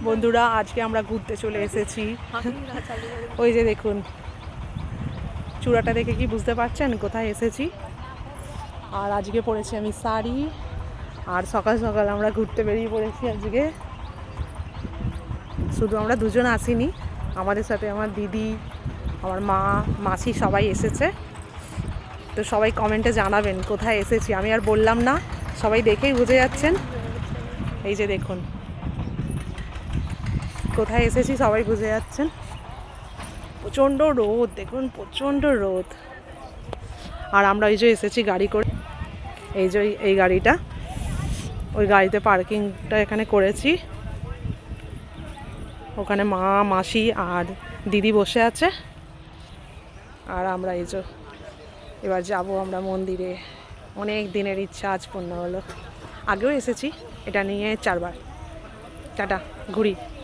বন্ধুরা আজকে আমরা ঘুরতে চলে এসেছি। ওই যে দেখুন চূড়াটা দেখে কি বুঝতে পারছেন কোথায় এসেছি। আর আজকে পরেছি আমি শাড়ি, আর সকাল সকাল আমরা ঘুরতে বেরিয়ে পড়েছি। আজকে শুধু আমরা দুজন আসিনি, আমাদের সাথে আমার দিদি, আমার মা, মাসি সবাই এসেছে। তো সবাই কমেন্টে জানাবেন কোথায় এসেছি। আমি আর বললাম না, সবাই দেখেই বুঝে যাচ্ছেন। এই যে দেখুন কোথায় এসেছি সবাই বুঝে যাচ্ছেন। প্রচণ্ড রোদ, দেখুন প্রচণ্ড রোদ। আর আমরা ওই যে এসেছি গাড়ি করে, এই যে এই গাড়িটা, ওই গাড়িতে পার্কিংটা এখানে করেছি। ওখানে মা, মাসি আর দিদি বসে আছে। আর আমরা এই যে এবার যাব আমরা মন্দিরে। অনেক দিনের ইচ্ছা আজ পূর্ণ হলো। আগেও এসেছি, এটা নিয়ে 4বার। টাটা, ঘুরি।